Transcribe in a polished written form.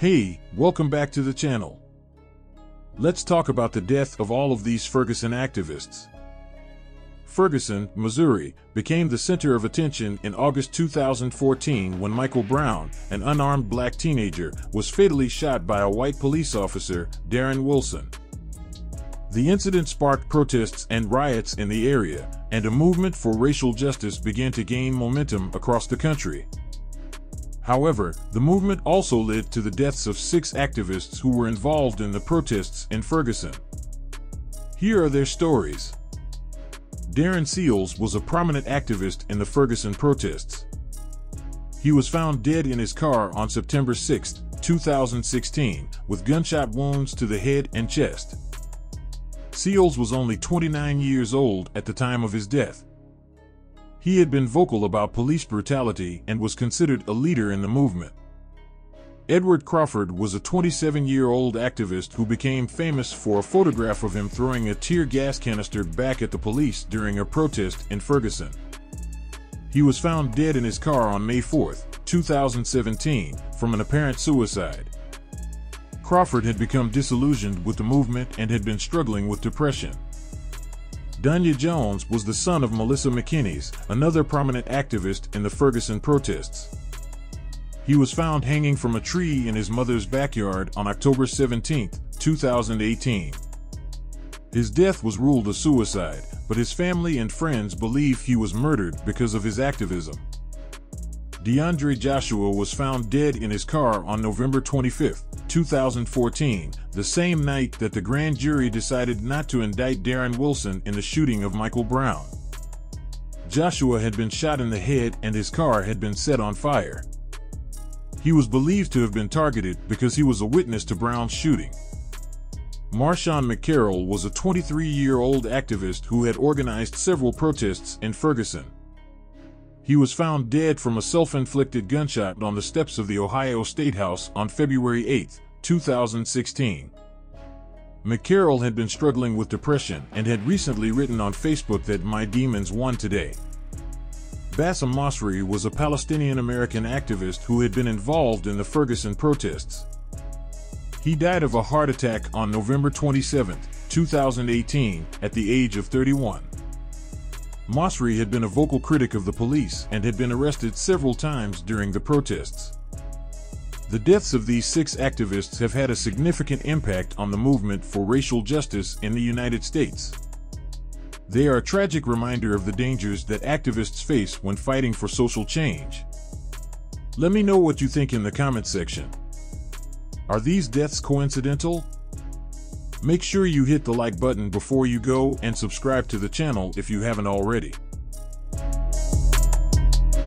Hey, welcome back to the channel. Let's talk about the death of all of these Ferguson activists. Ferguson, Missouri, became the center of attention in August 2014 when Michael Brown, an unarmed black teenager, was fatally shot by a white police officer, Darren Wilson. The incident sparked protests and riots in the area, and a movement for racial justice began to gain momentum across the country. However, the movement also led to the deaths of 6 activists who were involved in the protests in Ferguson. Here are their stories. Darren Seals was a prominent activist in the Ferguson protests. He was found dead in his car on September 6, 2016, with gunshot wounds to the head and chest. Seals was only 29 years old at the time of his death. He had been vocal about police brutality and was considered a leader in the movement. Edward Crawford was a 27-year-old activist who became famous for a photograph of him throwing a tear gas canister back at the police during a protest in Ferguson. He was found dead in his car on May 4, 2017, from an apparent suicide. Crawford had become disillusioned with the movement and had been struggling with depression. Dunya Jones was the son of Melissa McKinney, another prominent activist in the Ferguson protests. He was found hanging from a tree in his mother's backyard on October 17, 2018. His death was ruled a suicide, but his family and friends believe he was murdered because of his activism. DeAndre Joshua was found dead in his car on November 25, 2014, the same night that the grand jury decided not to indict Darren Wilson in the shooting of Michael Brown. Joshua had been shot in the head and his car had been set on fire. He was believed to have been targeted because he was a witness to Brown's shooting. Marshawn McCarroll was a 23-year-old activist who had organized several protests in Ferguson. He was found dead from a self-inflicted gunshot on the steps of the Ohio State House on February 8, 2016. McCarroll had been struggling with depression and had recently written on Facebook that "My demons won today." Bassem Masri was a Palestinian-American activist who had been involved in the Ferguson protests. He died of a heart attack on November 27, 2018, at the age of 31. Masri had been a vocal critic of the police and had been arrested several times during the protests. The deaths of these 6 activists have had a significant impact on the movement for racial justice in the United States. They are a tragic reminder of the dangers that activists face when fighting for social change. Let me know what you think in the comment section. Are these deaths coincidental? Make sure you hit the like button before you go and subscribe to the channel if you haven't already.